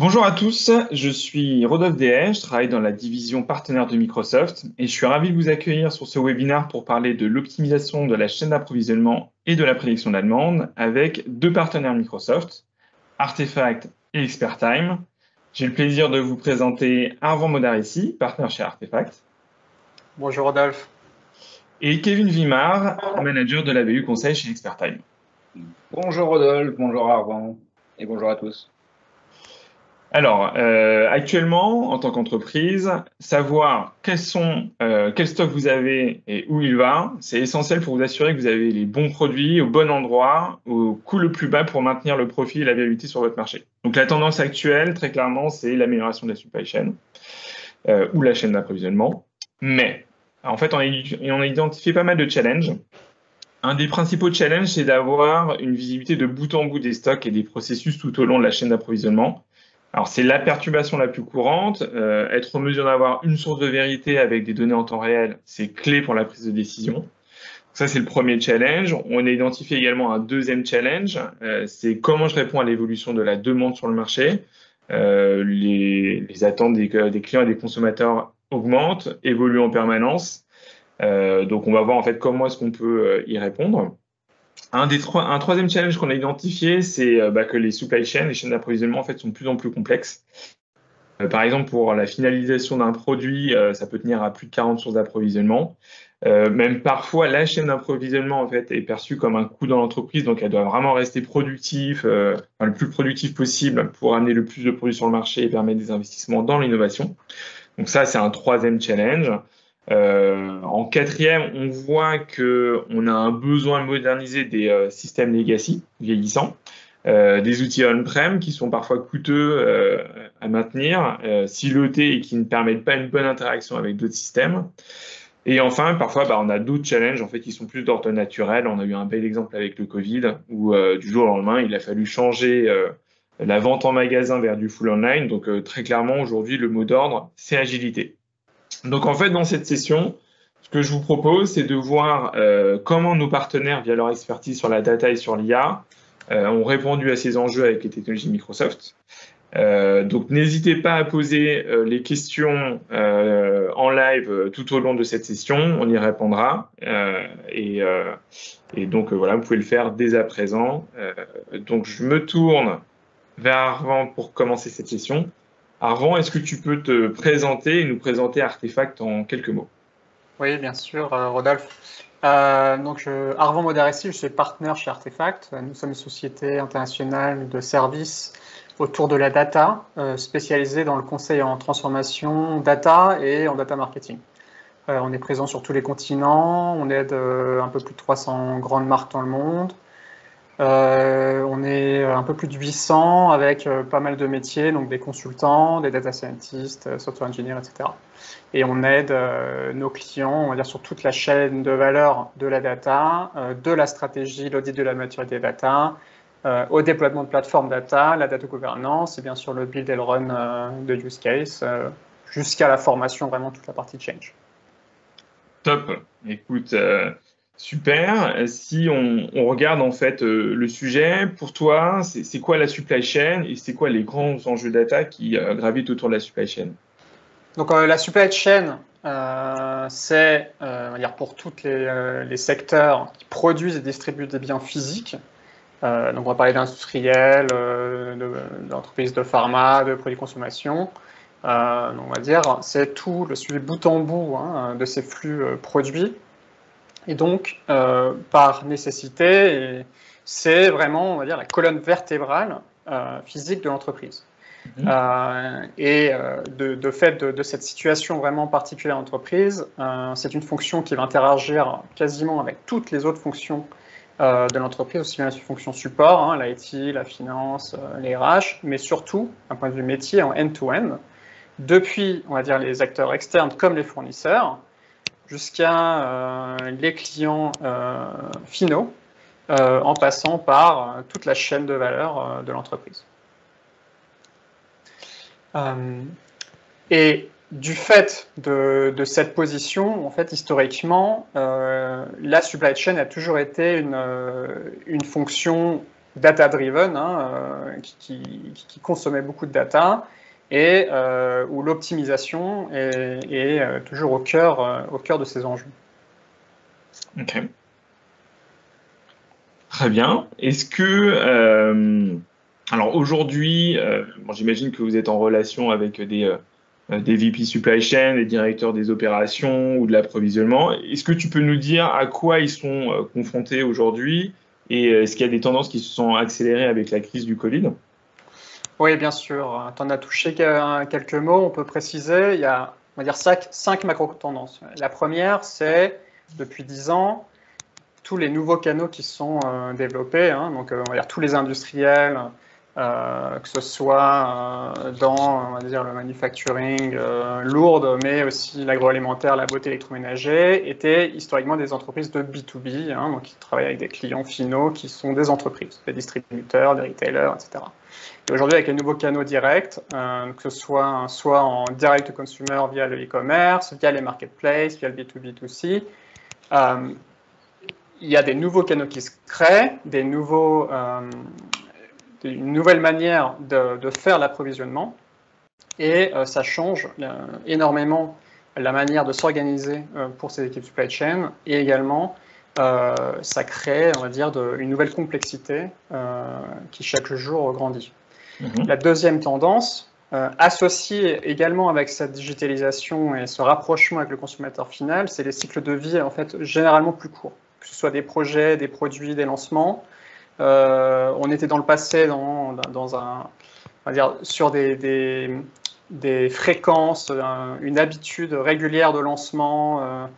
Bonjour à tous, je suis Rodolphe Dehaye, je travaille dans la division partenaire de Microsoft et je suis ravi de vous accueillir sur ce webinaire pour parler de l'optimisation de la chaîne d'approvisionnement et de la prédiction de la demande avec deux partenaires Microsoft, Artefact et Expertime. J'ai le plaisir de vous présenter Arvan Modaresi, partenaire chez Artefact. Bonjour Rodolphe. Et Kevin Vimard, manager de la BU Conseil chez Expertime. Bonjour Rodolphe, bonjour Arvan et bonjour à tous. Alors, actuellement, en tant qu'entreprise, savoir quels stocks vous avez et où il va, c'est essentiel pour vous assurer que vous avez les bons produits au bon endroit, au coût le plus bas pour maintenir le profit et la viabilité sur votre marché. Donc, la tendance actuelle, très clairement, c'est l'amélioration de la supply chain ou la chaîne d'approvisionnement. Mais, en fait, on a identifié pas mal de challenges. Un des principaux challenges, c'est d'avoir une visibilité de bout en bout des stocks et des processus tout au long de la chaîne d'approvisionnement. Alors, c'est la perturbation la plus courante. Être en mesure d'avoir une source de vérité avec des données en temps réel, c'est clé pour la prise de décision. Ça, c'est le premier challenge. On a identifié également un deuxième challenge. C'est comment je réponds à l'évolution de la demande sur le marché. Les attentes des clients et des consommateurs augmentent, évoluent en permanence. Donc, on va voir en fait comment est-ce qu'on peut y répondre. Un troisième challenge qu'on a identifié, c'est que les supply chains, les chaînes d'approvisionnement, en fait, sont de plus en plus complexes. Par exemple, pour la finalisation d'un produit, ça peut tenir à plus de 40 sources d'approvisionnement. Même parfois, la chaîne d'approvisionnement, en fait, est perçue comme un coût dans l'entreprise, donc elle doit vraiment rester productif, le plus productif possible pour amener le plus de produits sur le marché et permettre des investissements dans l'innovation. Donc ça, c'est un troisième challenge. En quatrième, on voit qu'on a un besoin de moderniser des systèmes legacy vieillissants, des outils on-prem qui sont parfois coûteux à maintenir, silotés et qui ne permettent pas une bonne interaction avec d'autres systèmes. Et enfin, parfois, on a d'autres challenges en fait, qui sont plus d'ordre naturel. On a eu un bel exemple avec le Covid où du jour au lendemain, il a fallu changer la vente en magasin vers du full online. Donc très clairement, aujourd'hui, le mot d'ordre, c'est agilité. Donc en fait, dans cette session, ce que je vous propose, c'est de voir comment nos partenaires, via leur expertise sur la data et sur l'IA, ont répondu à ces enjeux avec les technologies Microsoft. Donc n'hésitez pas à poser les questions en live tout au long de cette session, on y répondra. Et donc voilà, vous pouvez le faire dès à présent. Donc je me tourne vers Arvan pour commencer cette session. Arvan, est-ce que tu peux te présenter et nous présenter Artefact en quelques mots? Oui, bien sûr, Rodolphe. Arvan Modaresi, je suis partenaire chez Artefact. Nous sommes une société internationale de services autour de la data, spécialisée dans le conseil en transformation data et en data marketing. On est présent sur tous les continents, on aide un peu plus de 300 grandes marques dans le monde. On est un peu plus de 800 avec pas mal de métiers, donc des consultants, des data scientists, software engineers, etc. Et on aide nos clients, on va dire, sur toute la chaîne de valeur de la data, de la stratégie, l'audit de la maturité data, au déploiement de plateformes data, la data gouvernance et bien sûr le build et le run de use case, jusqu'à la formation, vraiment toute la partie change. Top. Écoute, super. Si on regarde en fait le sujet, pour toi, c'est quoi la supply chain et c'est quoi les grands enjeux data qui gravitent autour de la supply chain? Donc la supply chain, c'est on va dire pour tous les secteurs qui produisent et distribuent des biens physiques. Donc on va parler d'industriels, d'entreprises de pharma, de produits de consommation. Donc on va dire c'est tout le suivi bout en bout de ces flux produits. Et donc par nécessité, c'est vraiment, on va dire, la colonne vertébrale physique de l'entreprise. De fait de cette situation vraiment particulière d'entreprise, c'est une fonction qui va interagir quasiment avec toutes les autres fonctions de l'entreprise, aussi bien les fonctions support, l'IT, la finance, les RH, mais surtout, d'un point de vue métier, en end-to-end, depuis, on va dire, les acteurs externes comme les fournisseurs, jusqu'à les clients finaux, en passant par toute la chaîne de valeur de l'entreprise. Et du fait de cette position, en fait, historiquement, la supply chain a toujours été une fonction data-driven, qui consommait beaucoup de data, et où l'optimisation est toujours au cœur de ces enjeux. Ok. Très bien. Est-ce que, alors aujourd'hui, bon, j'imagine que vous êtes en relation avec des VP supply chain, des directeurs des opérations ou de l'approvisionnement. Est-ce que tu peux nous dire à quoi ils sont confrontés aujourd'hui et est-ce qu'il y a des tendances qui se sont accélérées avec la crise du Covid? Oui, bien sûr. Tu en as touché quelques mots. On peut préciser, il y a, on va dire, cinq macro-tendances. La première, c'est, depuis 10 ans, tous les nouveaux canaux qui sont développés, donc on va dire tous les industriels, que ce soit dans, on va dire, le manufacturing lourd, mais aussi l'agroalimentaire, la beauté, l'électroménager, étaient historiquement des entreprises de B2B, donc qui travaillent avec des clients finaux qui sont des entreprises, des distributeurs, des retailers, etc. Et aujourd'hui, avec les nouveaux canaux directs, que ce soit en direct to consumer via le e-commerce, via les marketplaces, via le B2B2C, il y a des nouveaux canaux qui se créent, une nouvelle manière de faire l'approvisionnement, et ça change énormément la manière de s'organiser pour ces équipes supply chain, et également ça crée, on va dire, une nouvelle complexité qui chaque jour grandit. La deuxième tendance, associée également avec cette digitalisation et ce rapprochement avec le consommateur final, c'est les cycles de vie en fait généralement plus courts, que ce soit des projets, des produits, des lancements. On était dans le passé on va dire, sur des fréquences, une habitude régulière de lancement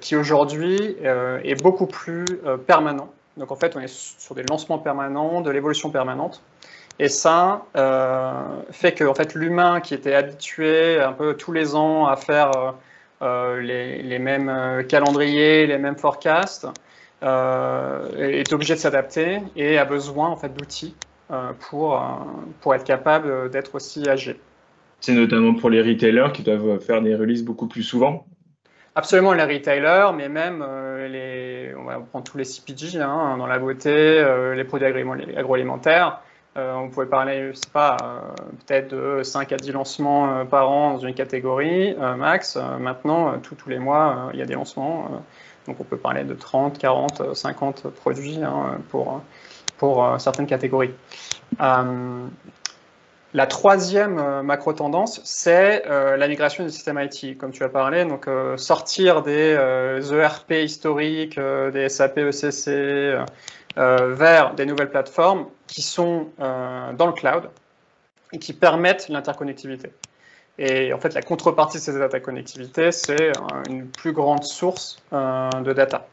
qui aujourd'hui est beaucoup plus permanent. Donc en fait, on est sur des lancements permanents, de l'évolution permanente. Et ça fait que en fait, l'humain qui était habitué un peu tous les ans à faire les mêmes calendriers, les mêmes forecasts, est obligé de s'adapter et a besoin en fait, d'outils pour être capable d'être aussi agile. C'est notamment pour les retailers qui doivent faire des releases beaucoup plus souvent. Absolument, les retailers, mais même on va prendre tous les CPG dans la beauté, les produits agroalimentaires. On pouvait parler, je sais pas, peut-être de 5 à 10 lancements par an dans une catégorie, max. Maintenant, tous les mois, il y a des lancements. Donc on peut parler de 30, 40, 50 produits pour certaines catégories. La troisième macro-tendance, c'est la migration du système IT, comme tu as parlé. Donc, sortir des ERP historiques, des SAP ECC, vers des nouvelles plateformes qui sont dans le cloud et qui permettent l'interconnectivité. Et en fait, la contrepartie de cette interconnectivité, c'est une plus grande source de data.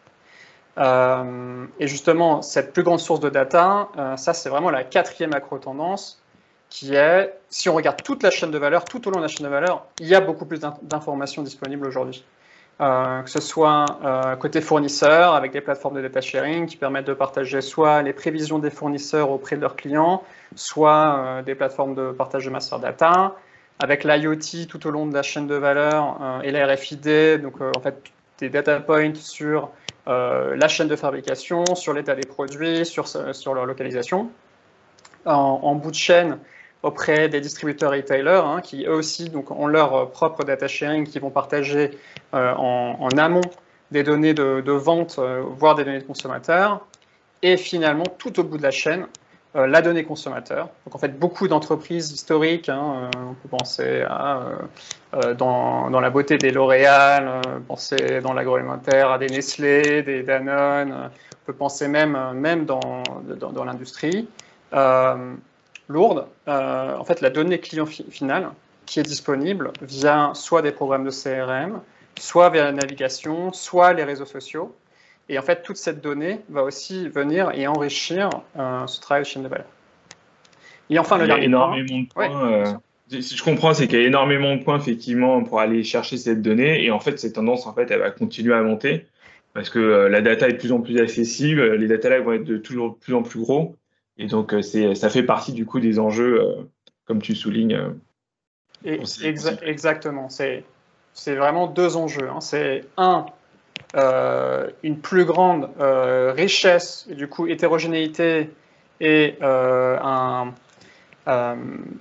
Et justement, cette plus grande source de data, ça, c'est vraiment la quatrième macro-tendance, qui est, si on regarde toute la chaîne de valeur, tout au long de la chaîne de valeur, il y a beaucoup plus d'informations disponibles aujourd'hui. Que ce soit côté fournisseur, avec des plateformes de data sharing qui permettent de partager soit les prévisions des fournisseurs auprès de leurs clients, soit des plateformes de partage de master data, avec l'IoT tout au long de la chaîne de valeur et la RFID, donc en fait des data points sur la chaîne de fabrication, sur l'état des produits, sur leur localisation. En bout de chaîne, auprès des distributeurs retailers qui eux aussi donc, ont leur propre data sharing qui vont partager en amont des données de vente, voire des données de consommateurs. Et finalement, tout au bout de la chaîne, la donnée consommateur. Donc en fait, beaucoup d'entreprises historiques, on peut penser à, dans la beauté des L'Oréal, penser dans l'agroalimentaire à des Nestlé, des Danone, on peut penser même dans l'industrie. Lourde, en fait, la donnée client finale qui est disponible via soit des programmes de CRM, soit via la navigation, soit les réseaux sociaux. Et en fait, toute cette donnée va aussi venir et enrichir ce travail de chaîne de valeur. Et enfin, le dernier point. De points. Si je comprends, c'est qu'il y a énormément de points effectivement pour aller chercher cette donnée. Et en fait, cette tendance, en fait, elle va continuer à monter parce que la data est de plus en plus accessible. Les data lakes vont être de plus en plus gros. Et donc, ça fait partie du coup des enjeux, comme tu soulignes. Exactement. C'est vraiment deux enjeux. C'est une plus grande richesse et du coup hétérogénéité et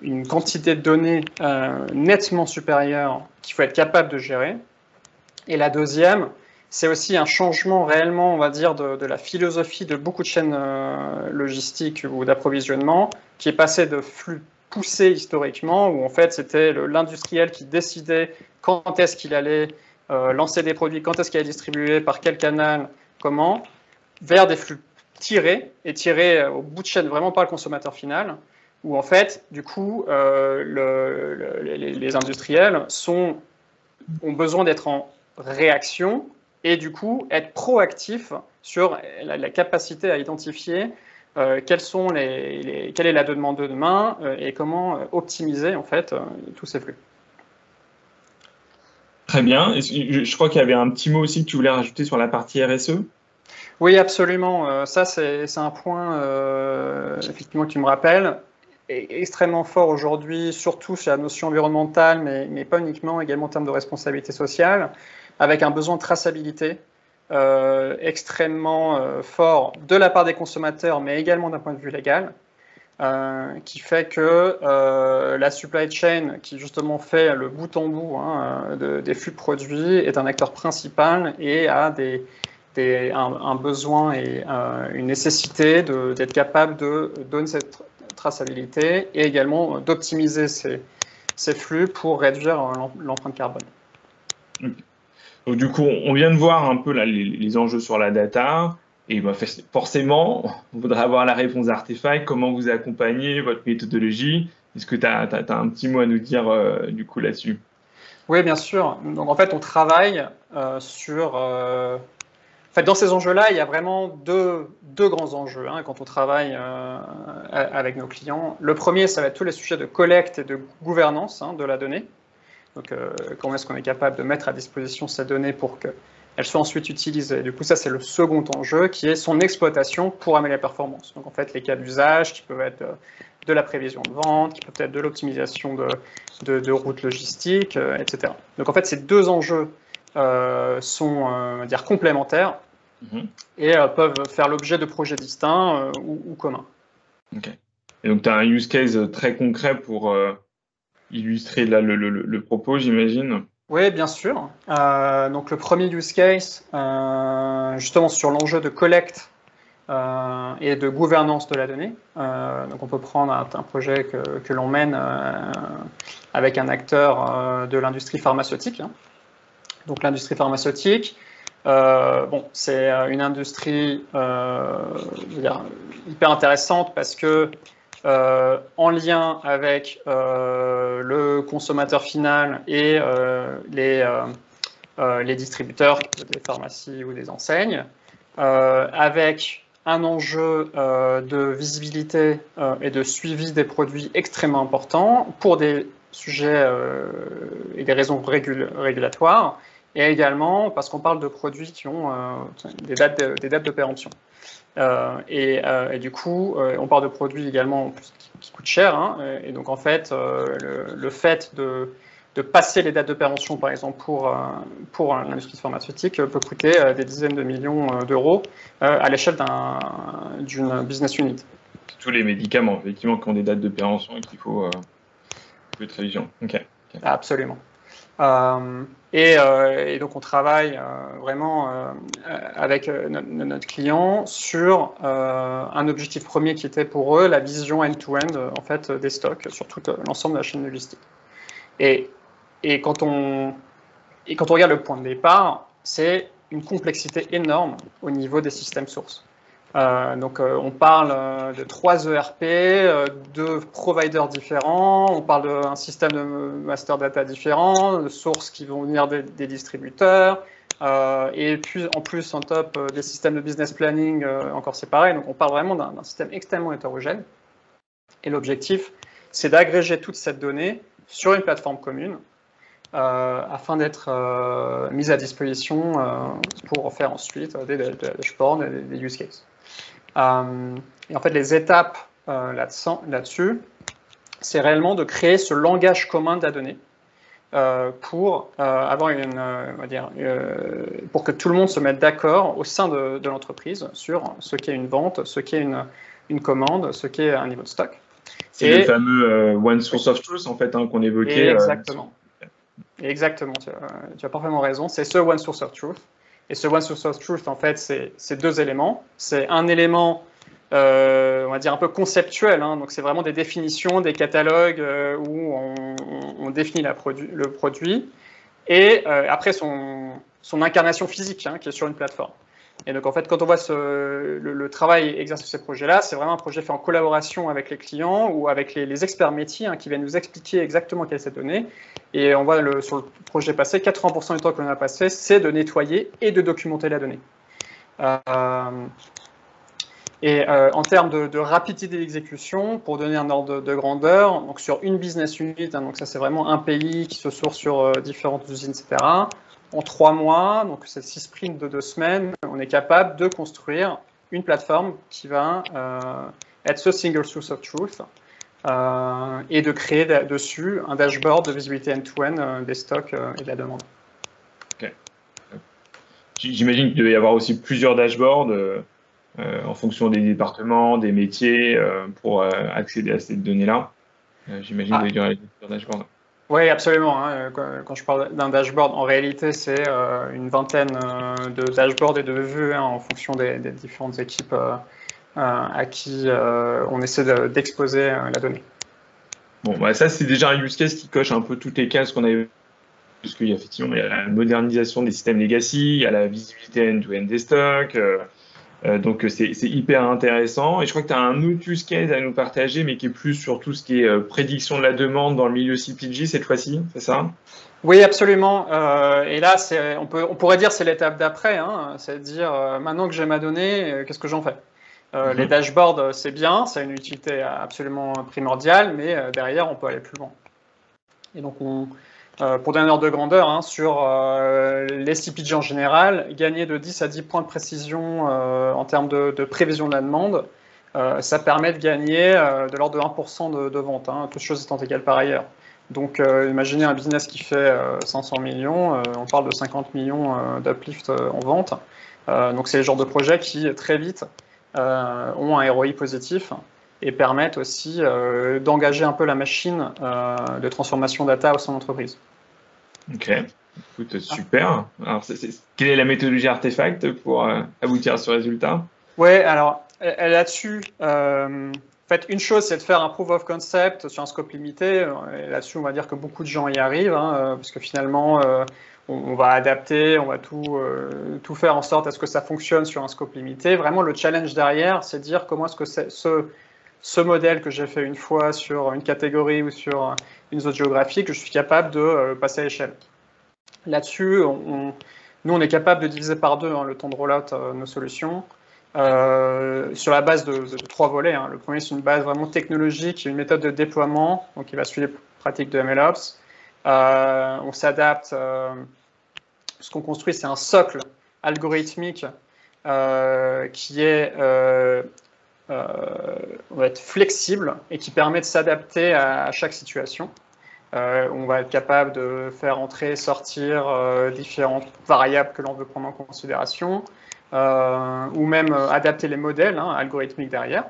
une quantité de données nettement supérieure qu'il faut être capable de gérer. Et la deuxième, c'est aussi un changement réellement, on va dire, de la philosophie de beaucoup de chaînes logistiques ou d'approvisionnement, qui est passé de flux poussés historiquement, où en fait c'était l'industriel qui décidait quand est-ce qu'il allait lancer des produits, quand est-ce qu'il allait distribuer, par quel canal, comment, vers des flux tirés, et tirés au bout de chaîne vraiment par le consommateur final, où en fait, du coup, les industriels ont besoin d'être en réaction et du coup être proactifs sur la capacité à identifier quelle est la demande de demain et comment optimiser en fait tous ces flux. Très bien. Je crois qu'il y avait un petit mot aussi que tu voulais rajouter sur la partie RSE. Oui, absolument. Ça, c'est un point effectivement que tu me rappelles, extrêmement fort aujourd'hui, surtout sur la notion environnementale, mais pas uniquement, également en termes de responsabilité sociale, avec un besoin de traçabilité extrêmement fort de la part des consommateurs, mais également d'un point de vue légal, qui fait que la supply chain, qui justement fait le bout en bout des flux de produits, est un acteur principal et a un besoin et une nécessité d'être capable de donner cette traçabilité et également d'optimiser ces flux pour réduire l'empreinte carbone. Donc, du coup, on vient de voir un peu là, les enjeux sur la data. Et bah, forcément, on voudrait avoir la réponse d'Artefact. Comment vous accompagnez votre méthodologie? Est-ce que tu as un petit mot à nous dire du coup là-dessus? Oui, bien sûr. Donc en fait, on travaille sur... En fait, dans ces enjeux-là, il y a vraiment deux grands enjeux quand on travaille avec nos clients. Le premier, ça va être tous les sujets de collecte et de gouvernance de la donnée. Donc, comment est-ce qu'on est capable de mettre à disposition ces données pour qu'elles soient ensuite utilisées. Du coup, ça, c'est le second enjeu qui est son exploitation pour améliorer la performance. Donc, en fait, les cas d'usage qui peuvent être de la prévision de vente, qui peuvent être de l'optimisation de routes logistiques, etc. Donc, en fait, ces deux enjeux sont dire complémentaires et peuvent faire l'objet de projets distincts ou communs. Ok. Et donc, tu as un use case très concret pour illustrer là, le propos, j'imagine. Oui, bien sûr. Donc, le premier use case, justement sur l'enjeu de collecte et de gouvernance de la donnée. Donc, on peut prendre un projet que l'on mène avec un acteur de l'industrie pharmaceutique. Donc, l'industrie pharmaceutique, c'est une industrie hyper intéressante parce que en lien avec le consommateur final et les distributeurs, des pharmacies ou des enseignes, avec un enjeu de visibilité et de suivi des produits extrêmement important pour des sujets et des raisons régulatoires, et également parce qu'on parle de produits qui ont des dates de péremption. Et du coup, on parle de produits également qui coûtent cher. Et donc, en fait, le fait de passer les dates de péremption, par exemple, pour l'industrie pharmaceutique, peut coûter des dizaines de millions d'euros à l'échelle d'une business unit. Tous les médicaments, effectivement, qui ont des dates de péremption et qu'il faut être très vigilant. Okay. Absolument. Et donc, on travaille vraiment avec notre client sur un objectif premier qui était pour eux la vision end-to-end en fait, des stocks sur tout l'ensemble de la chaîne logistique. Et quand on regarde le point de départ, c'est une complexité énorme au niveau des systèmes sources. Donc, on parle de 3 ERP, de providers différents, on parle d'un système de master data différent, de sources qui vont venir des distributeurs, et puis en plus, en top, des systèmes de business planning encore séparés. Donc, on parle vraiment d'un système extrêmement hétérogène. Et l'objectif, c'est d'agréger toute cette donnée sur une plateforme commune afin d'être mise à disposition pour faire ensuite des dashboards, des use cases. Et en fait, les étapes là-dessus, c'est réellement de créer ce langage commun de la donnée pour avoir pour que tout le monde se mette d'accord au sein de l'entreprise sur ce qu'est une vente, ce qu'est une une commande, ce qu'est un niveau de stock. C'est le fameux One Source of Truth, en fait, qu'on évoquait. Exactement. Exactement, tu as parfaitement raison. C'est ce One Source of Truth. Et ce One Source of Truth, en fait, c'est deux éléments. C'est un élément, on va dire, un peu conceptuel. Hein. Donc, c'est vraiment des définitions, des catalogues où on définit le produit. Et après, son incarnation physique, hein, qui est sur une plateforme. Et donc, en fait, quand on voit le travail exercé sur ces projets-là, c'est vraiment un projet fait en collaboration avec les clients ou avec les experts métiers, hein, qui viennent nous expliquer exactement quelle est cette donnée. Et on voit sur le projet passé, 80% du temps que l'on a passé, c'est de nettoyer et de documenter la donnée. En termes de rapidité d'exécution, pour donner un ordre de grandeur, donc sur une business unit, hein, donc ça c'est vraiment un pays qui se source sur différentes usines, etc. En 3 mois, donc c'est 6 sprints de 2 semaines, on est capable de construire une plateforme qui va être ce single source of truth et de créer dessus un dashboard de visibilité end-to-end des stocks et de la demande. Ok. J'imagine qu'il devait y avoir aussi plusieurs dashboards en fonction des départements, des métiers, pour accéder à ces données-là. J'imagine qu'il devait y avoir plusieurs dashboards. Oui, absolument. Hein. Quand je parle d'un dashboard, en réalité, c'est une vingtaine de dashboards et de vues, hein, en fonction des différentes équipes à qui on essaie d'exposer la donnée. Bon, bah ça, c'est déjà un use case qui coche un peu toutes les cases qu'on avait. Parce qu'effectivement, il y a la modernisation des systèmes legacy, il y a la visibilité end-to-end des stocks. Donc, c'est hyper intéressant. Et je crois que tu as un autre use case à nous partager, mais qui est plus sur tout ce qui est prédiction de la demande dans le milieu CPG cette fois-ci, c'est ça? Oui, absolument. Et là, on pourrait dire que c'est l'étape d'après. Hein, c'est de dire, maintenant que j'ai ma donnée, qu'est-ce que j'en fais? Les dashboards, c'est bien, ça a une utilité absolument primordiale, mais derrière, on peut aller plus loin. Et donc, pour donner un ordre de grandeur, hein, sur les CPG en général, gagner de 10 à 10 points de précision en termes de prévision de la demande, ça permet de gagner de l'ordre de 1% de vente, hein, toutes choses étant égales par ailleurs. Donc, imaginez un business qui fait 500 millions, on parle de 50 millions d'uplift en vente. Donc, c'est le genre de projet qui, très vite, ont un ROI positif et permettent aussi d'engager un peu la machine de transformation data au sein de l'entreprise. Ok, écoute, super. Alors, quelle est la méthodologie Artefact pour aboutir à ce résultat? Ouais, alors là-dessus, en fait, une chose, c'est de faire un proof of concept sur un scope limité. Là-dessus, on va dire que beaucoup de gens y arrivent, hein, parce que finalement, on va adapter, on va tout faire en sorte à ce que ça fonctionne sur un scope limité. Vraiment, le challenge derrière, c'est de dire comment est-ce que ce modèle que j'ai fait une fois sur une catégorie ou sur une zone géographique, je suis capable de passer à l'échelle. Là-dessus, nous, on est capable de diviser par 2 le temps de rollout nos solutions sur la base de 3 volets. Hein. Le premier, c'est une base vraiment technologique, une méthode de déploiement, donc qui va suivre les pratiques de MLOps. On s'adapte. Ce qu'on construit, c'est un socle algorithmique qui est on va être flexible et qui permet de s'adapter à chaque situation. On va être capable de faire entrer, sortir différentes variables que l'on veut prendre en considération, ou même adapter les modèles algorithmiques derrière.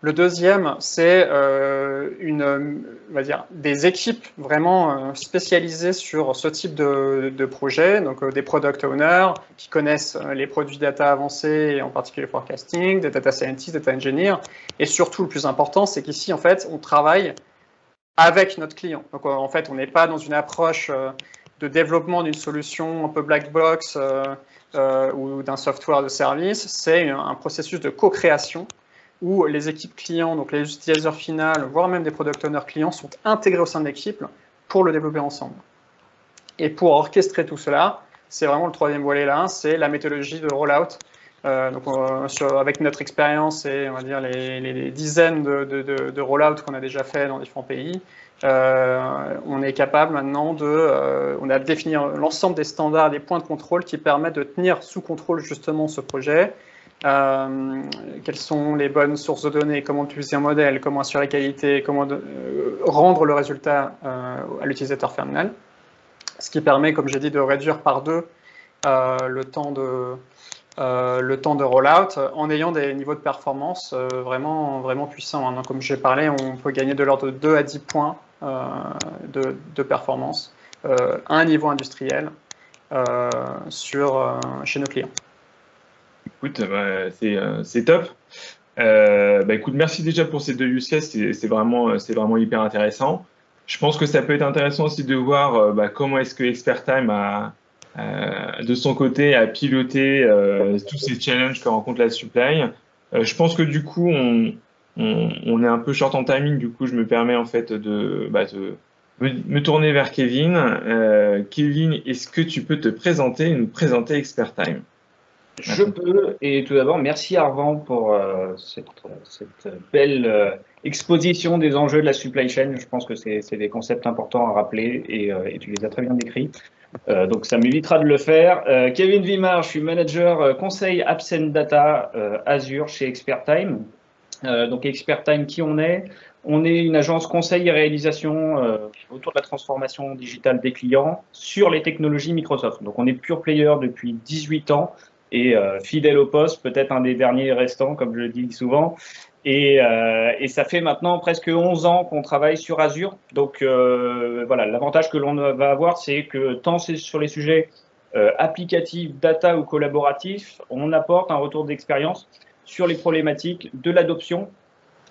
Le deuxième, c'est on va dire, des équipes vraiment spécialisées sur ce type de projet, donc des product owners qui connaissent les produits data avancés, et en particulier le forecasting, des data scientists, data engineers, et surtout le plus important, c'est qu'ici, en fait, on travaille avec notre client. Donc, en fait, on n'est pas dans une approche de développement d'une solution un peu black box ou d'un software de service, c'est un processus de co-création où les équipes clients, donc les utilisateurs finaux, voire même des product owners clients, sont intégrés au sein de l'équipe pour le développer ensemble. Et pour orchestrer tout cela, c'est vraiment le troisième volet là, c'est la méthodologie de rollout. Donc avec notre expérience et on va dire les dizaines de rollouts qu'on a déjà fait dans différents pays, on est capable maintenant on a défini l'ensemble des standards, des points de contrôle qui permettent de tenir sous contrôle justement ce projet. Quelles sont les bonnes sources de données, comment utiliser un modèle, comment assurer la qualité, comment rendre le résultat à l'utilisateur final. Ce qui permet, comme j'ai dit, de réduire par 2 le temps le temps de rollout en ayant des niveaux de performance vraiment puissants. Hein. Donc, comme j'ai parlé, on peut gagner de l'ordre de 2 à 10 points de performance à un niveau industriel chez nos clients. Écoute, c'est top. Écoute, merci déjà pour ces deux use cases, c'est vraiment hyper intéressant. Je pense que ça peut être intéressant aussi de voir comment est-ce que ExpertTime de son côté, a piloté tous ces challenges que rencontre la supply. Je pense que du coup, on est un peu short en timing, du coup, je me permets en fait de me tourner vers Kevin. Kevin, est-ce que tu peux te présenter et nous présenter ExpertTime? Je peux, et tout d'abord, merci Arvan pour cette belle exposition des enjeux de la supply chain. Je pense que c'est des concepts importants à rappeler et tu les as très bien décrits. Donc ça m'évitera de le faire. Kevin Vimard, je suis manager conseil Apps and Data Azure chez ExpertTime. Donc ExpertTime, qui on est? On est une agence conseil et réalisation autour de la transformation digitale des clients sur les technologies Microsoft. Donc on est pure player depuis 18 ans et fidèle au poste, peut-être un des derniers restants, comme je le dis souvent. Et ça fait maintenant presque 11 ans qu'on travaille sur Azure. Donc voilà, l'avantage que l'on va avoir, c'est que tant c'est sur les sujets applicatifs, data ou collaboratifs, on apporte un retour d'expérience sur les problématiques de l'adoption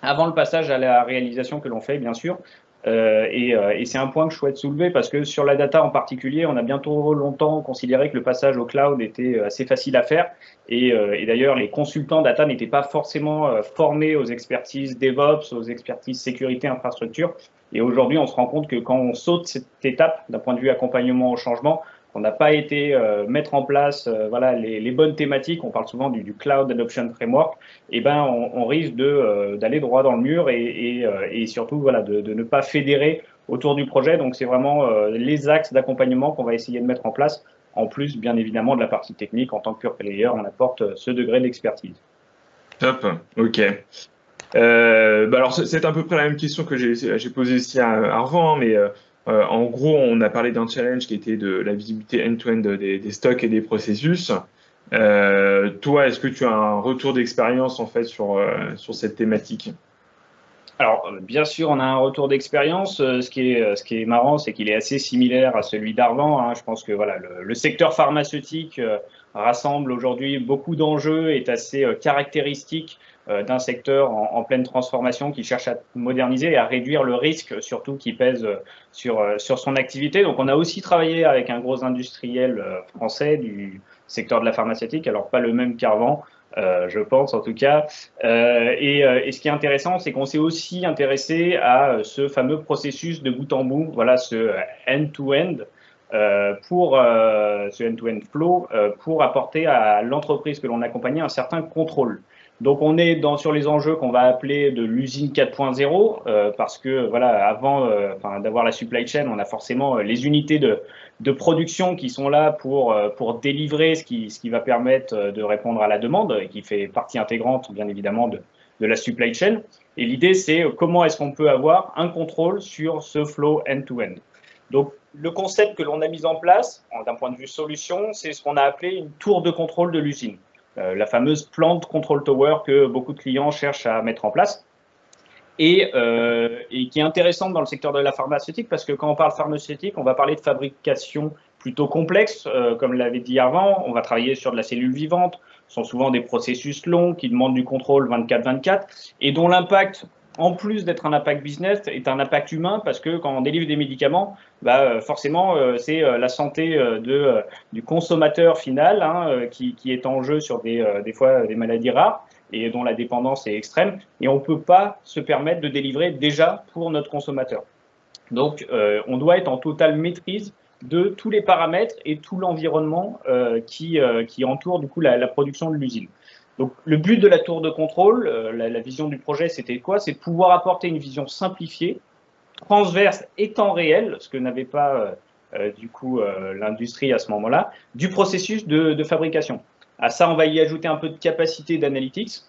avant le passage à la réalisation que l'on fait, bien sûr. Et c'est un point que je souhaite soulever parce que sur la data en particulier, on a bien trop longtemps considéré que le passage au cloud était assez facile à faire. Et d'ailleurs, les consultants data n'étaient pas forcément formés aux expertises DevOps, aux expertises sécurité, infrastructure. Et aujourd'hui, on se rend compte que quand on saute cette étape d'un point de vue accompagnement au changement, on n'a pas été mettre en place voilà, les bonnes thématiques. On parle souvent du Cloud Adoption Framework. Et ben, on risque d'aller droit dans le mur et surtout voilà, de ne pas fédérer autour du projet. Donc, c'est vraiment les axes d'accompagnement qu'on va essayer de mettre en place. En plus, bien évidemment, de la partie technique, en tant que pure player, on apporte ce degré d'expertise. Top, ok. Alors, c'est à peu près la même question que j'ai posée aussi à Arvan, mais en gros, on a parlé d'un challenge qui était de la visibilité end-to-end des stocks et des processus. Toi, est-ce que tu as un retour d'expérience en fait sur cette thématique? Alors, bien sûr, on a un retour d'expérience. Ce qui est marrant, c'est qu'il est assez similaire à celui d'Arvan. Hein. Je pense que voilà, le secteur pharmaceutique rassemble aujourd'hui beaucoup d'enjeux, est assez caractéristique d'un secteur en pleine transformation qui cherche à moderniser et à réduire le risque, surtout qui pèse sur son activité. Donc, on a aussi travaillé avec un gros industriel français du secteur de la pharmaceutique, alors pas le même qu'Arvan. Je pense en tout cas. Et ce qui est intéressant, c'est qu'on s'est aussi intéressé à ce fameux processus de bout en bout, voilà, ce end-to-end, ce end-to-end flow, pour apporter à l'entreprise que l'on accompagnait un certain contrôle. Donc on est sur les enjeux qu'on va appeler de l'usine 4.0 parce que voilà, avant d'avoir la supply chain, on a forcément les unités de production qui sont là pour délivrer ce qui va permettre de répondre à la demande et qui fait partie intégrante bien évidemment de la supply chain. Et l'idée, c'est comment est-ce qu'on peut avoir un contrôle sur ce flow end-to-end. Donc le concept que l'on a mis en place d'un point de vue solution, c'est ce qu'on a appelé une tour de contrôle de l'usine. La fameuse plant control tower que beaucoup de clients cherchent à mettre en place et qui est intéressante dans le secteur de la pharmaceutique parce que quand on parle pharmaceutique, on va parler de fabrication plutôt complexe, comme l'avait dit avant. On va travailler sur de la cellule vivante. Ce sont souvent des processus longs qui demandent du contrôle 24/24 et dont l'impact, en plus d'être un impact business, est un impact humain parce que quand on délivre des médicaments, forcément, c'est la santé du consommateur final hein, qui est en jeu sur des fois des maladies rares et dont la dépendance est extrême. Et on ne peut pas se permettre de délivrer déjà pour notre consommateur. Donc, on doit être en totale maîtrise de tous les paramètres et tout l'environnement qui entoure du coup la production de l'usine. Donc, le but de la tour de contrôle, la vision du projet, c'était quoi? C'est de pouvoir apporter une vision simplifiée, transverse et temps réel, ce que n'avait pas du coup l'industrie à ce moment-là, du processus de fabrication. À ça, on va y ajouter un peu de capacité d'analytics,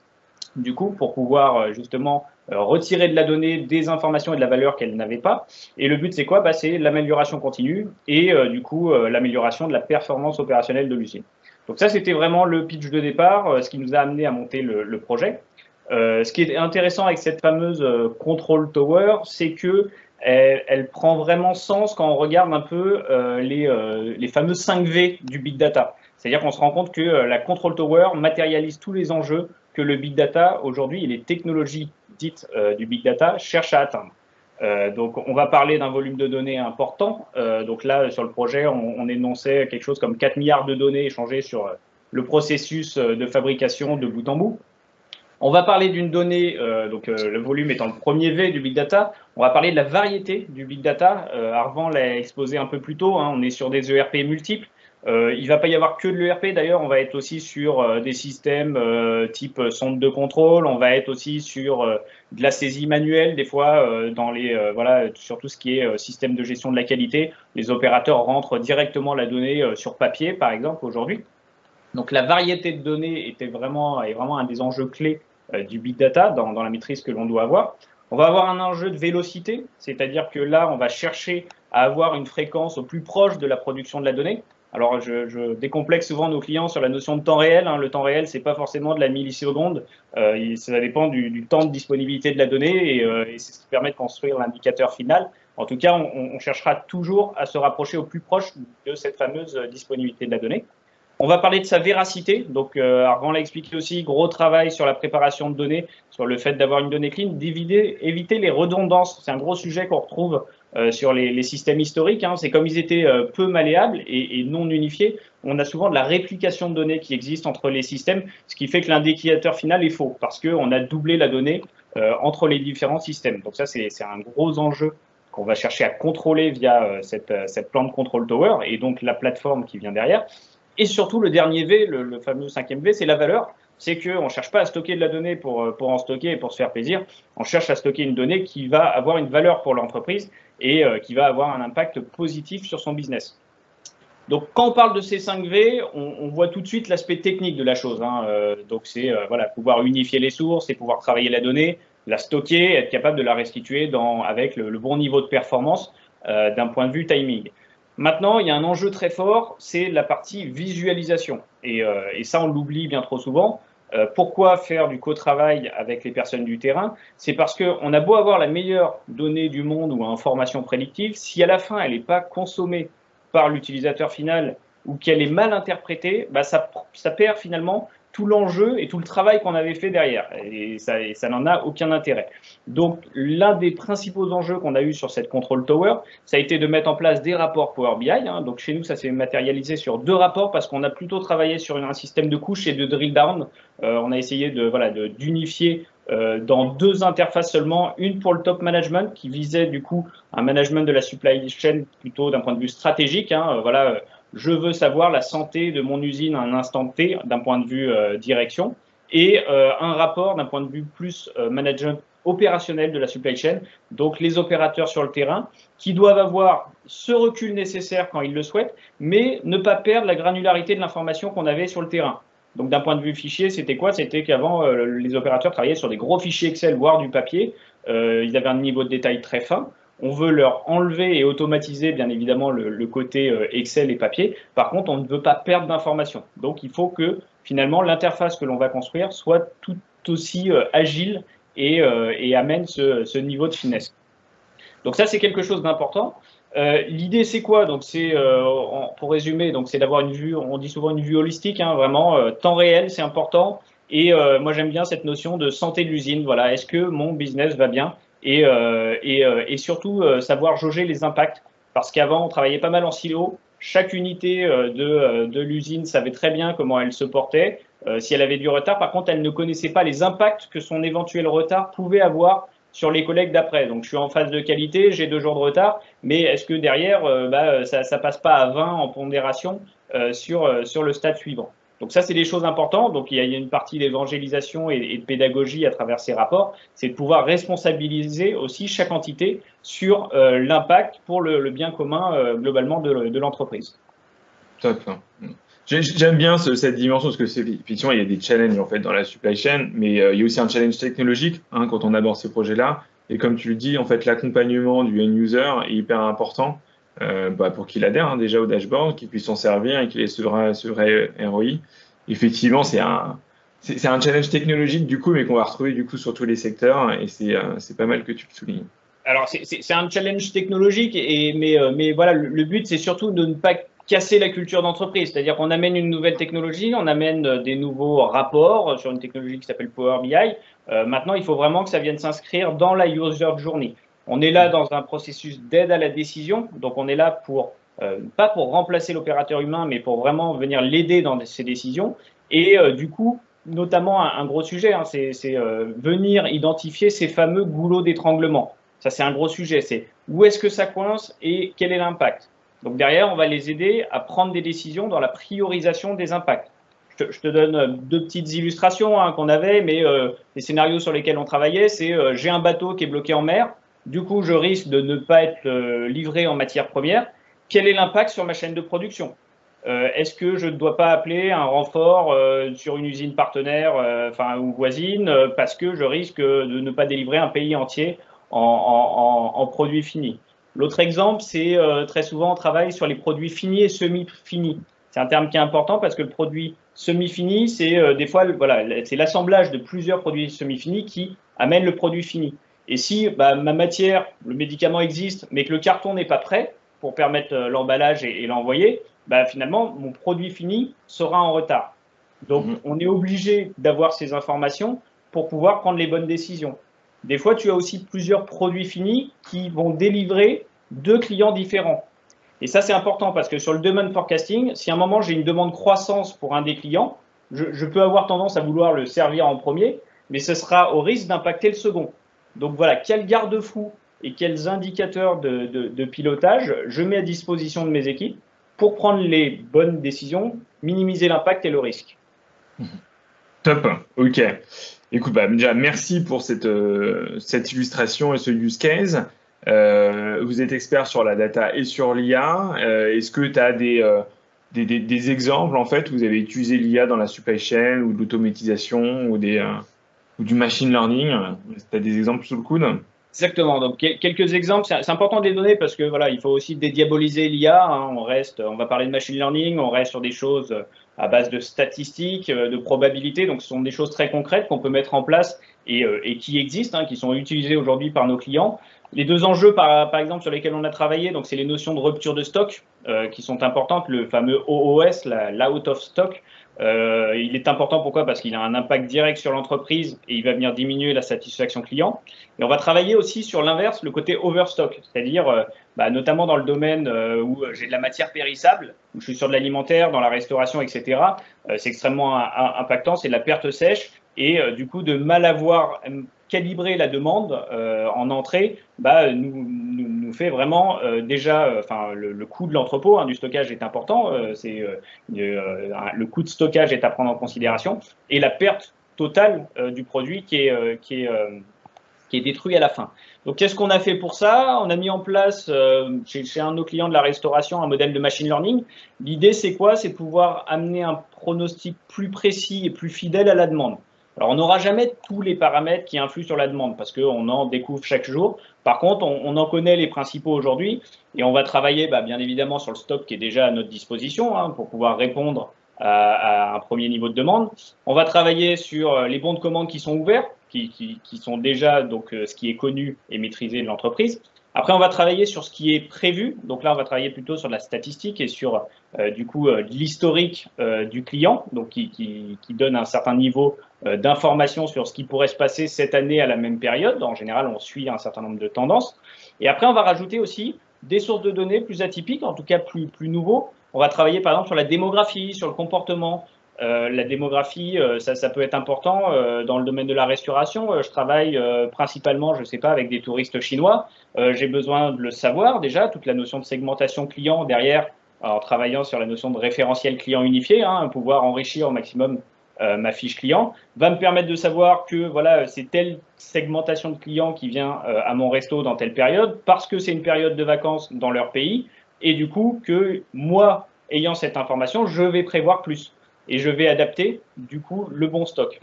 du coup, pour pouvoir justement retirer de la donnée des informations et de la valeur qu'elle n'avait pas. Et le but, c'est quoi? C'est l'amélioration continue et du coup, l'amélioration de la performance opérationnelle de l'usine. Donc, Donc ça, c'était vraiment le pitch de départ, ce qui nous a amené à monter le projet. Ce qui est intéressant avec cette fameuse Control Tower, c'est que elle prend vraiment sens quand on regarde un peu les fameux 5V du Big Data. C'est-à-dire qu'on se rend compte que la Control Tower matérialise tous les enjeux que le Big Data, aujourd'hui, et les technologies dites du Big Data cherchent à atteindre. Donc, on va parler d'un volume de données important. Donc là, sur le projet, on énonçait quelque chose comme 4 milliards de données échangées sur le processus de fabrication de bout en bout. On va parler d'une donnée, le volume étant le premier V du Big Data. On va parler de la variété du Big Data. Arvan l'a exposé un peu plus tôt, hein, on est sur des ERP multiples. Il ne va pas y avoir que de l'ERP, d'ailleurs, on va être aussi sur des systèmes type centre de contrôle, on va être aussi sur de la saisie manuelle, des fois, sur tout ce qui est système de gestion de la qualité. Les opérateurs rentrent directement la donnée sur papier, par exemple, aujourd'hui. Donc la variété de données est vraiment un des enjeux clés du big data dans la maîtrise que l'on doit avoir. On va avoir un enjeu de vélocité, c'est-à-dire que là, on va chercher à avoir une fréquence au plus proche de la production de la donnée. Alors, je décomplexe souvent nos clients sur la notion de temps réel. Hein. Le temps réel, c'est pas forcément de la milliseconde. Ça dépend du temps de disponibilité de la donnée et c'est ce qui permet de construire l'indicateur final. En tout cas, on cherchera toujours à se rapprocher au plus proche de cette fameuse disponibilité de la donnée. On va parler de sa véracité. Donc, Arvan l'a expliqué aussi, gros travail sur la préparation de données, sur le fait d'avoir une donnée clean, éviter les redondances. C'est un gros sujet qu'on retrouve sur les systèmes historiques. Hein. C'est comme ils étaient peu malléables et non unifiés. On a souvent de la réplication de données qui existe entre les systèmes, ce qui fait que l'indicateur final est faux parce qu'on a doublé la donnée entre les différents systèmes. Donc ça, c'est un gros enjeu qu'on va chercher à contrôler via cette plante control tower et donc la plateforme qui vient derrière. Et surtout, le dernier V, le fameux 5e V, c'est la valeur. C'est qu'on ne cherche pas à stocker de la donnée pour en stocker et pour se faire plaisir. On cherche à stocker une donnée qui va avoir une valeur pour l'entreprise et qui va avoir un impact positif sur son business. Donc, quand on parle de ces 5 V, on voit tout de suite l'aspect technique de la chose. Hein. Donc, c'est pouvoir unifier les sources et pouvoir travailler la donnée, la stocker, être capable de la restituer avec le bon niveau de performance d'un point de vue timing. Maintenant, il y a un enjeu très fort, c'est la partie visualisation. Et ça, on l'oublie bien trop souvent. Pourquoi faire du co-travail avec les personnes du terrain? C'est parce qu'on a beau avoir la meilleure donnée du monde ou information prédictive, si à la fin, elle n'est pas consommée par l'utilisateur final ou qu'elle est mal interprétée, bah ça perd finalement tout l'enjeu et tout le travail qu'on avait fait derrière. Et ça n'en a aucun intérêt. Donc, l'un des principaux enjeux qu'on a eu sur cette Control Tower, ça a été de mettre en place des rapports Power BI. Hein. Donc, chez nous, ça s'est matérialisé sur 2 rapports parce qu'on a plutôt travaillé sur un système de couches et de drill down. On a essayé d'unifier dans 2 interfaces seulement, une pour le top management qui visait du coup un management de la supply chain plutôt d'un point de vue stratégique. Hein. Je veux savoir la santé de mon usine à un instant T d'un point de vue direction et un rapport d'un point de vue plus management opérationnel de la supply chain, donc les opérateurs sur le terrain qui doivent avoir ce recul nécessaire quand ils le souhaitent, mais ne pas perdre la granularité de l'information qu'on avait sur le terrain. Donc d'un point de vue fichier, c'était quoi? C'était qu'avant, les opérateurs travaillaient sur des gros fichiers Excel, voire du papier. Ils avaient un niveau de détail très fin. On veut leur enlever et automatiser, bien évidemment, le côté Excel et papier. Par contre, on ne veut pas perdre d'informations. Donc, il faut que, finalement, l'interface que l'on va construire soit tout aussi agile et amène ce niveau de finesse. Donc, ça, c'est quelque chose d'important. L'idée, c'est quoi? Donc, pour résumer, donc c'est d'avoir une vue, on dit souvent une vue holistique, hein, vraiment, temps réel, c'est important. Et moi, j'aime bien cette notion de santé de l'usine. Voilà, est-ce que mon business va bien? Et surtout savoir jauger les impacts, parce qu'avant on travaillait pas mal en silo, chaque unité de l'usine savait très bien comment elle se portait, si elle avait du retard, par contre elle ne connaissait pas les impacts que son éventuel retard pouvait avoir sur les collègues d'après. Donc je suis en phase de qualité, j'ai 2 jours de retard, mais est-ce que derrière ça passe pas à 20 en pondération sur le stade suivant? Donc ça, c'est des choses importantes. Donc il y a une partie d'évangélisation et de pédagogie à travers ces rapports, c'est de pouvoir responsabiliser aussi chaque entité sur l'impact pour le bien commun globalement de l'entreprise. Top. J'aime bien cette dimension parce que effectivement, il y a des challenges en fait dans la supply chain, mais il y a aussi un challenge technologique hein, quand on aborde ces projets-là. Et comme tu le dis, en fait, l'accompagnement du end user est hyper important. pour qu'il adhère déjà au dashboard, qu'il puisse s'en servir et qu'il ait ce vrai ROI. Effectivement, c'est un challenge technologique du coup, mais qu'on va retrouver du coup sur tous les secteurs et c'est pas mal que tu le soulignes. Alors, c'est un challenge technologique, mais voilà, le but, c'est surtout de ne pas casser la culture d'entreprise. C'est-à-dire qu'on amène une nouvelle technologie, on amène des nouveaux rapports sur une technologie qui s'appelle Power BI. Maintenant, il faut vraiment que ça vienne s'inscrire dans la user journey. On est là dans un processus d'aide à la décision, donc on est là pour pas pour remplacer l'opérateur humain, mais pour vraiment venir l'aider dans ses décisions. Et du coup, notamment un gros sujet, hein, c'est venir identifier ces fameux goulots d'étranglement. Ça, c'est un gros sujet. C'est où est-ce que ça coince et quel est l'impact. Donc derrière, on va les aider à prendre des décisions dans la priorisation des impacts. Je te donne deux petites illustrations qu'on avait, mais les scénarios sur lesquels on travaillait, c'est j'ai un bateau qui est bloqué en mer, du coup je risque de ne pas être livré en matière première. Quel est l'impact sur ma chaîne de production? Est-ce que je ne dois pas appeler un renfort sur une usine partenaire ou voisine parce que je risque de ne pas délivrer un pays entier en produits finis? L'autre exemple, c'est très souvent on travaille sur les produits finis et semi-finis. C'est un terme qui est important parce que le produit semi-fini, c'est des fois voilà, c'est l'assemblage de plusieurs produits semi-finis qui amène le produit fini. Et si ma matière, le médicament existe, mais que le carton n'est pas prêt pour permettre l'emballage et l'envoyer, finalement, mon produit fini sera en retard. Donc, on est obligé d'avoir ces informations pour pouvoir prendre les bonnes décisions. Des fois, tu as aussi plusieurs produits finis qui vont délivrer deux clients différents. Et ça, c'est important parce que sur le demand forecasting, si à un moment j'ai une demande croissance pour un des clients, je peux avoir tendance à vouloir le servir en premier, mais ce sera au risque d'impacter le second. Donc voilà, quel garde-fou et quels indicateurs de pilotage je mets à disposition de mes équipes pour prendre les bonnes décisions, minimiser l'impact et le risque. Top, ok. Écoute, déjà, merci pour cette illustration et ce use case. Vous êtes expert sur la data et sur l'IA. Est-ce que tu as des exemples, en fait, où vous avez utilisé l'IA dans la supply chain ou de l'automatisation ou du machine learning? Tu as des exemples sous le coude? Exactement. Donc, quelques exemples. C'est important de les donner parce que voilà, il faut aussi dédiaboliser l'IA. On va parler de machine learning, on reste sur des choses à base de statistiques, de probabilités. Donc, ce sont des choses très concrètes qu'on peut mettre en place et qui existent, qui sont utilisées aujourd'hui par nos clients. Les deux enjeux, par exemple, sur lesquels on a travaillé, donc c'est les notions de rupture de stock qui sont importantes. Le fameux OOS, l'out of stock. Il est important, pourquoi? Parce qu'il a un impact direct sur l'entreprise et il va venir diminuer la satisfaction client. Et on va travailler aussi sur l'inverse, le côté overstock, c'est-à-dire notamment dans le domaine où j'ai de la matière périssable, où je suis sur de l'alimentaire, dans la restauration, etc. C'est extrêmement impactant, c'est de la perte sèche et du coup de mal avoir calibré la demande en entrée nous fait vraiment le coût de l'entrepôt, du stockage est important, le coût de stockage est à prendre en considération et la perte totale du produit qui est détruit à la fin. Donc, qu'est-ce qu'on a fait pour ça? On a mis en place chez un de nos clients de la restauration un modèle de machine learning. L'idée, c'est quoi? C'est de pouvoir amener un pronostic plus précis et plus fidèle à la demande. Alors, on n'aura jamais tous les paramètres qui influent sur la demande parce qu'on en découvre chaque jour. Par contre, on en connaît les principaux aujourd'hui et on va travailler bien évidemment sur le stock qui est déjà à notre disposition pour pouvoir répondre à un premier niveau de demande. On va travailler sur les bons de commande qui sont ouverts, qui sont déjà donc ce qui est connu et maîtrisé de l'entreprise. Après, on va travailler sur ce qui est prévu. Donc là, on va travailler plutôt sur la statistique et sur l'historique du client, donc qui donne un certain niveau d'information sur ce qui pourrait se passer cette année à la même période. En général, on suit un certain nombre de tendances. Et après, on va rajouter aussi des sources de données plus atypiques, en tout cas plus nouveaux. On va travailler par exemple sur la démographie, sur le comportement. La démographie, ça peut être important dans le domaine de la restauration. Je travaille principalement, je ne sais pas, avec des touristes chinois. J'ai besoin de le savoir déjà, toute la notion de segmentation client derrière, en travaillant sur la notion de référentiel client unifié, pouvoir enrichir au maximum ma fiche client, va me permettre de savoir que voilà, c'est telle segmentation de clients qui vient à mon resto dans telle période, parce que c'est une période de vacances dans leur pays, et du coup que moi, ayant cette information, je vais prévoir plus. Et je vais adapter, du coup, le bon stock.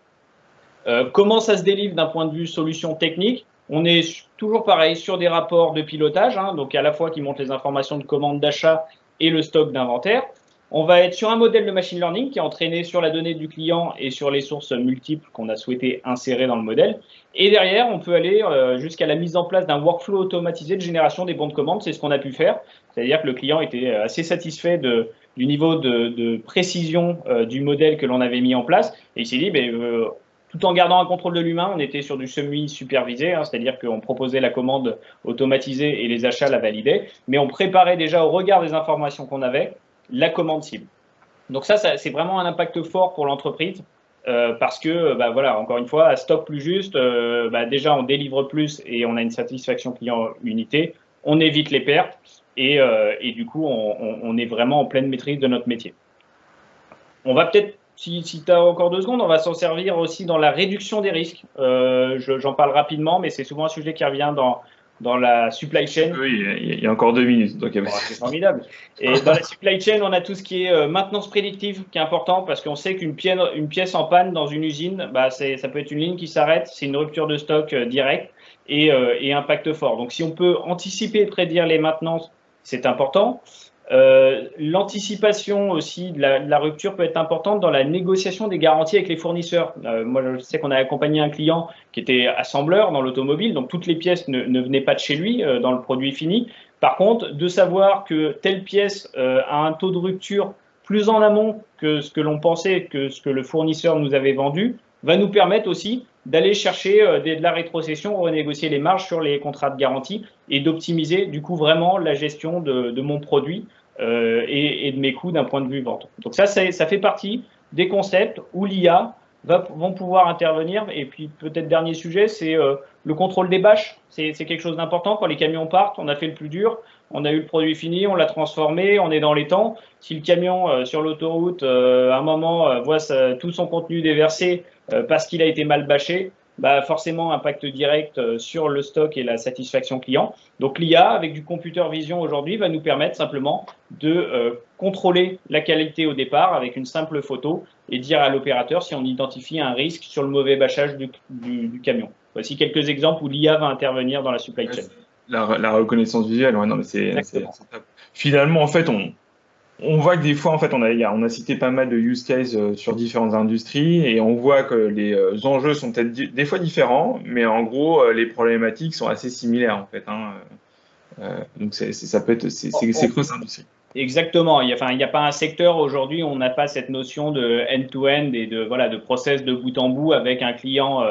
Comment ça se délivre d'un point de vue solution technique? On est toujours pareil sur des rapports de pilotage, hein, donc à la fois qui montrent les informations de commande d'achat et le stock d'inventaire. On va être sur un modèle de machine learning qui est entraîné sur la donnée du client et sur les sources multiples qu'on a souhaité insérer dans le modèle. Et derrière, on peut aller jusqu'à la mise en place d'un workflow automatisé de génération des bons de commande. C'est ce qu'on a pu faire. C'est-à-dire que le client était assez satisfait du niveau de précision du modèle que l'on avait mis en place. Et il s'est dit, tout en gardant un contrôle de l'humain, on était sur du semi-supervisé, hein, c'est-à-dire qu'on proposait la commande automatisée et les achats la validaient, mais on préparait déjà au regard des informations qu'on avait la commande cible. Donc ça c'est vraiment un impact fort pour l'entreprise parce que, voilà, encore une fois, à stock plus juste, déjà on délivre plus et on a une satisfaction client unité, on évite les pertes et du coup on est vraiment en pleine maîtrise de notre métier. On va peut-être, si tu as encore 2 secondes, on va s'en servir aussi dans la réduction des risques. J'en parle rapidement, mais c'est souvent un sujet qui revient dans la supply chain. Oui, il y a encore 2 minutes. Donc c'est formidable. Et dans la supply chain, on a tout ce qui est maintenance prédictive qui est important parce qu'on sait qu'une pièce en panne dans une usine, ça peut être une ligne qui s'arrête, c'est une rupture de stock directe et impact fort. Donc si on peut anticiper et prédire les maintenances, c'est important. L'anticipation aussi de la rupture peut être importante dans la négociation des garanties avec les fournisseurs. Moi, je sais qu'on a accompagné un client qui était assembleur dans l'automobile, donc toutes les pièces ne venaient pas de chez lui dans le produit fini. Par contre, de savoir que telle pièce a un taux de rupture plus en amont que ce que l'on pensait, que ce que le fournisseur nous avait vendu, va nous permettre aussi d'aller chercher de la rétrocession, renégocier les marges sur les contrats de garantie et d'optimiser du coup vraiment la gestion de mon produit et de mes coûts d'un point de vue vente. Donc ça fait partie des concepts où l'IA vont pouvoir intervenir. Et puis peut-être dernier sujet, c'est le contrôle des bâches. C'est quelque chose d'important. Quand les camions partent, on a fait le plus dur, on a eu le produit fini, on l'a transformé, on est dans les temps. Si le camion sur l'autoroute, à un moment, voit tout son contenu déversé parce qu'il a été mal bâché, forcément impact direct sur le stock et la satisfaction client. Donc l'IA avec du computer vision aujourd'hui va nous permettre simplement de contrôler la qualité au départ avec une simple photo et dire à l'opérateur si on identifie un risque sur le mauvais bâchage du camion. Voici quelques exemples où l'IA va intervenir dans la supply chain. La reconnaissance visuelle, ouais, non, mais c'est finalement en fait on voit que des fois, en fait, on a cité pas mal de use cases sur différentes industries et on voit que les enjeux sont peut-être des fois différents, mais en gros, les problématiques sont assez similaires, en fait. Hein. Donc, ça peut être, c'est cross industrie. Exactement. Il n'y a pas un secteur aujourd'hui où on n'a pas cette notion de end-to-end et de process de bout en bout avec un client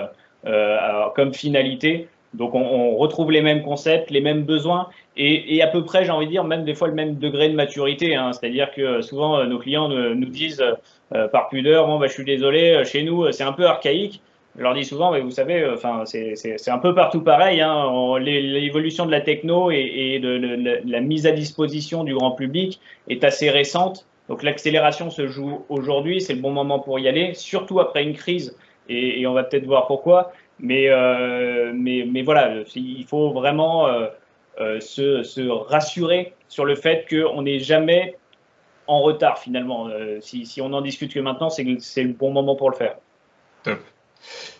comme finalité. Donc, on retrouve les mêmes concepts, les mêmes besoins et à peu près, j'ai envie de dire, même des fois le même degré de maturité. Hein. C'est-à-dire que souvent, nos clients nous disent par pudeur, bon, je suis désolé, chez nous, c'est un peu archaïque. Je leur dis souvent, mais vous savez, c'est un peu partout pareil. Hein. L'évolution de la techno et de la mise à disposition du grand public est assez récente. Donc, l'accélération se joue aujourd'hui. C'est le bon moment pour y aller, surtout après une crise. Et on va peut-être voir pourquoi. Mais voilà, il faut vraiment se rassurer sur le fait qu'on n'est jamais en retard finalement. Si on en discute que maintenant, c'est le bon moment pour le faire. Top.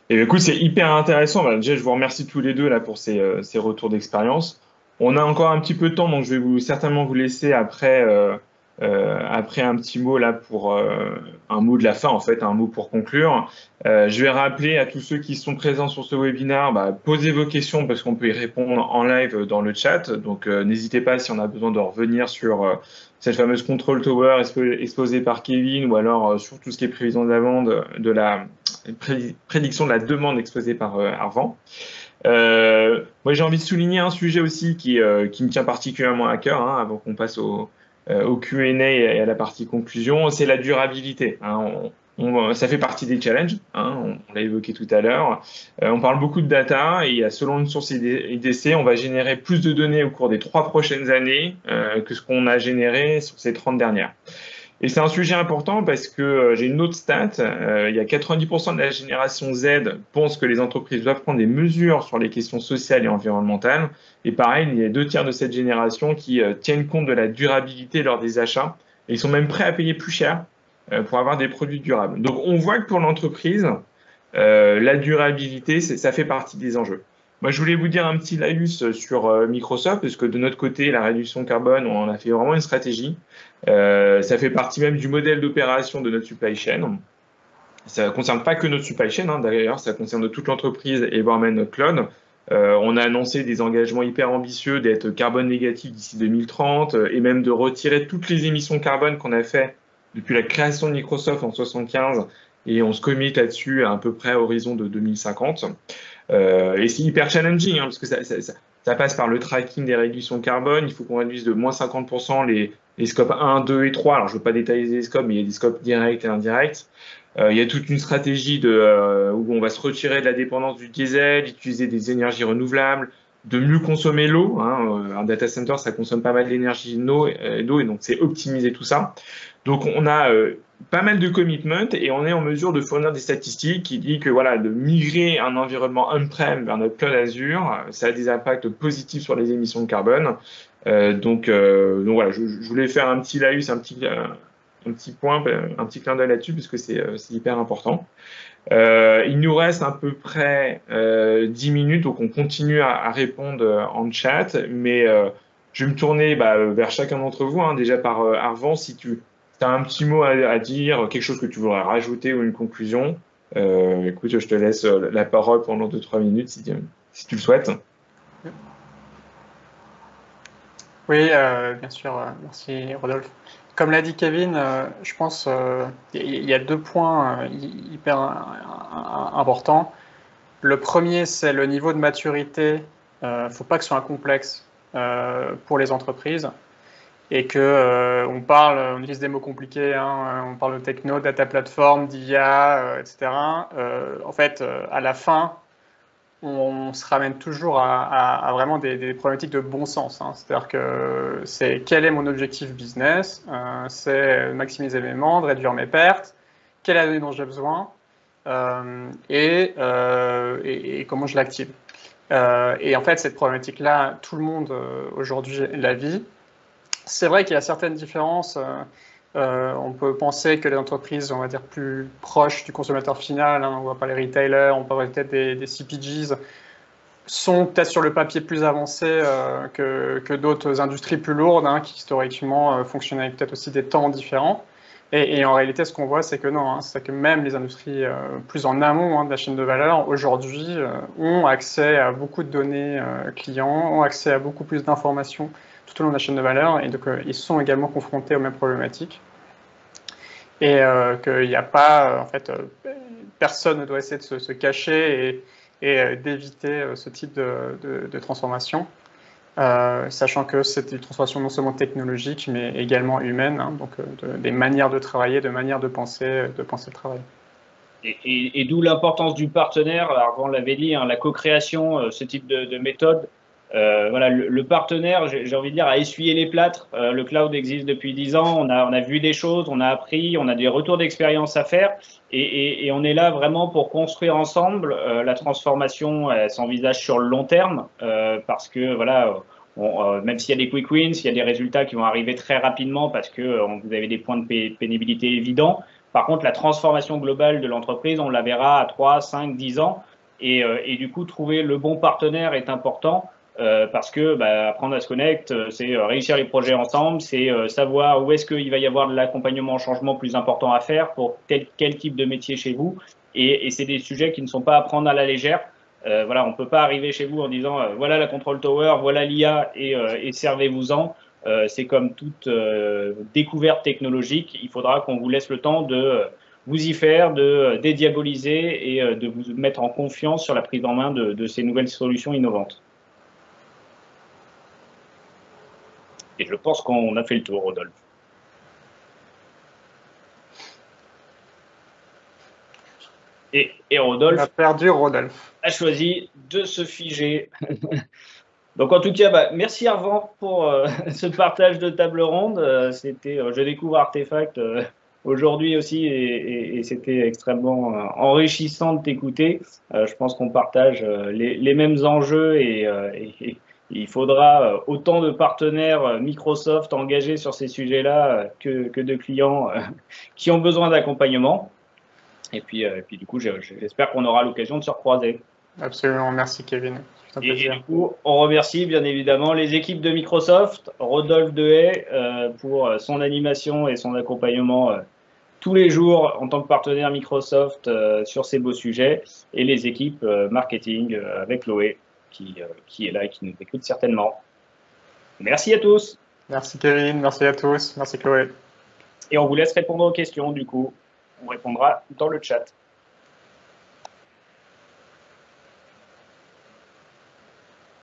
Et écoute, c'est hyper intéressant. Déjà, je vous remercie tous les deux là pour ces retours d'expérience. On a encore un petit peu de temps, donc je vais certainement vous laisser après un petit mot là pour un mot de la fin, en fait, un mot pour conclure. Je vais rappeler à tous ceux qui sont présents sur ce webinaire, posez vos questions parce qu'on peut y répondre en live dans le chat. Donc, n'hésitez pas si on a besoin de revenir sur cette fameuse control tower exposée par Kevin ou alors sur tout ce qui est prévision de la vente, de la prédiction de la demande exposée par Arvan. Moi, j'ai envie de souligner un sujet aussi qui me tient particulièrement à cœur, hein, avant qu'on passe au Q&A et à la partie conclusion, c'est la durabilité. Hein. Ça fait partie des challenges, hein, on l'a évoqué tout à l'heure. On parle beaucoup de data et selon une source IDC, on va générer plus de données au cours des 3 prochaines années que ce qu'on a généré sur ces 30 dernières. Et c'est un sujet important parce que j'ai une autre stat, il y a 90% de la génération Z pense que les entreprises doivent prendre des mesures sur les questions sociales et environnementales. Et pareil, il y a 2/3 de cette génération qui tiennent compte de la durabilité lors des achats. Et ils sont même prêts à payer plus cher pour avoir des produits durables. Donc on voit que pour l'entreprise, la durabilité, ça fait partie des enjeux. Moi, je voulais vous dire un petit laïus sur Microsoft, parce que de notre côté, la réduction carbone, on en a fait vraiment une stratégie. Ça fait partie même du modèle d'opération de notre supply chain. Ça ne concerne pas que notre supply chain, hein, d'ailleurs, ça concerne toute l'entreprise et voire même notre cloud. On a annoncé des engagements hyper ambitieux d'être carbone négatif d'ici 2030 et même de retirer toutes les émissions de carbone qu'on a fait depuis la création de Microsoft en 75 et on se commit là-dessus à peu près à horizon de 2050. Et c'est hyper challenging, hein, parce que ça passe par le tracking des réductions de carbone. Il faut qu'on réduise de moins 50% les scopes 1, 2 et 3. Alors, je ne veux pas détailler les scopes, mais il y a des scopes directs et indirects. Il y a toute une stratégie où on va se retirer de la dépendance du diesel, utiliser des énergies renouvelables, de mieux consommer l'eau. Hein. Un data center, ça consomme pas mal d'énergie d'eau, et donc c'est optimiser tout ça. Donc, on a pas mal de commitments et on est en mesure de fournir des statistiques qui disent que voilà, de migrer un environnement on-prem vers notre cloud Azure, ça a des impacts positifs sur les émissions de carbone. Donc voilà, je voulais faire un petit laïus, un petit point, un petit clin d'œil là-dessus, puisque c'est hyper important. Il nous reste à peu près 10 minutes, donc on continue à répondre en chat, mais je vais me tourner vers chacun d'entre vous, hein, déjà par Arvan, si tu as un petit mot à dire, quelque chose que tu voudrais rajouter ou une conclusion. Écoute, je te laisse la parole pendant 2-3 minutes si tu le souhaites. Oui, bien sûr. Merci, Rodolphe. Comme l'a dit Kevin, je pense il y a 2 points hyper importants. Le premier, c'est le niveau de maturité. Faut pas que ce soit un complexe pour les entreprises et que on utilise des mots compliqués, hein, on parle de techno, data platform, d'IA, etc. En fait, à la fin, on se ramène toujours à vraiment des problématiques de bon sens. Hein. C'est-à-dire que c'est quel est mon objectif business, c'est maximiser mes ventes, réduire mes pertes, quelle est la donnée dont j'ai besoin et comment je l'active. Et en fait, cette problématique-là, tout le monde aujourd'hui la vit. C'est vrai qu'il y a certaines différences. On peut penser que les entreprises, on va dire, plus proches du consommateur final, hein, on voit pas les retailers, on parle peut-être des CPGs, sont peut-être sur le papier plus avancés que d'autres industries plus lourdes, hein, qui historiquement fonctionnaient avec peut-être aussi des temps différents. Et en réalité, ce qu'on voit, c'est que non, hein, c'est que même les industries plus en amont hein, de la chaîne de valeur, aujourd'hui, ont accès à beaucoup de données clients, ont accès à beaucoup plus d'informations tout au long de la chaîne de valeur, et donc ils sont également confrontés aux mêmes problématiques. Et qu'il n'y a pas, en fait, personne ne doit essayer de se cacher et d'éviter ce type de transformation, sachant que c'est une transformation non seulement technologique, mais également humaine, hein, donc des manières de travailler, de manières de penser le travail. Et d'où l'importance du partenaire. Alors, on l'avait dit, hein, la co-création, ce type de méthode. Voilà, le partenaire, j'ai envie de dire, a essuyé les plâtres. Le cloud existe depuis 10 ans. On a vu des choses, on a appris, on a des retours d'expérience à faire, et on est là vraiment pour construire ensemble. La transformation, elle s'envisage sur le long terme, parce que voilà, même s'il y a des quick wins, il y a des résultats qui vont arriver très rapidement parce que vous avez des points de pénibilité évidents. Par contre, la transformation globale de l'entreprise, on la verra à 3, 5, 10 ans, et du coup, trouver le bon partenaire est important. Parce que apprendre à se connecter, c'est réussir les projets ensemble, c'est savoir où est-ce qu'il va y avoir de l'accompagnement en changement plus important à faire pour quel type de métier chez vous. Et c'est des sujets qui ne sont pas à prendre à la légère. Voilà, on peut pas arriver chez vous en disant voilà la control tower, voilà l'IA et servez-vous-en. C'est comme toute découverte technologique. Il faudra qu'on vous laisse le temps de vous y faire, de dédiaboliser et de vous mettre en confiance sur la prise en main de ces nouvelles solutions innovantes. Et je pense qu'on a fait le tour, Rodolphe. Et Rodolphe on a perdu Rodolphe. A choisi de se figer. Donc en tout cas, merci Arvan pour ce partage de table ronde. Je découvre Artefact aujourd'hui aussi et c'était extrêmement enrichissant de t'écouter. Je pense qu'on partage les mêmes enjeux et il faudra autant de partenaires Microsoft engagés sur ces sujets-là que de clients qui ont besoin d'accompagnement. Et puis du coup, j'espère qu'on aura l'occasion de se recroiser. Absolument, merci Kevin. C'est un Et plaisir. du coup, on remercie bien évidemment les équipes de Microsoft, Rodolphe Dehaye pour son animation et son accompagnement tous les jours en tant que partenaire Microsoft sur ces beaux sujets, et les équipes marketing avec Chloé qui est là et qui nous écoute certainement. Merci à tous. Merci Kevin, merci à tous, merci Chloé. Et on vous laisse répondre aux questions du coup. On répondra dans le chat.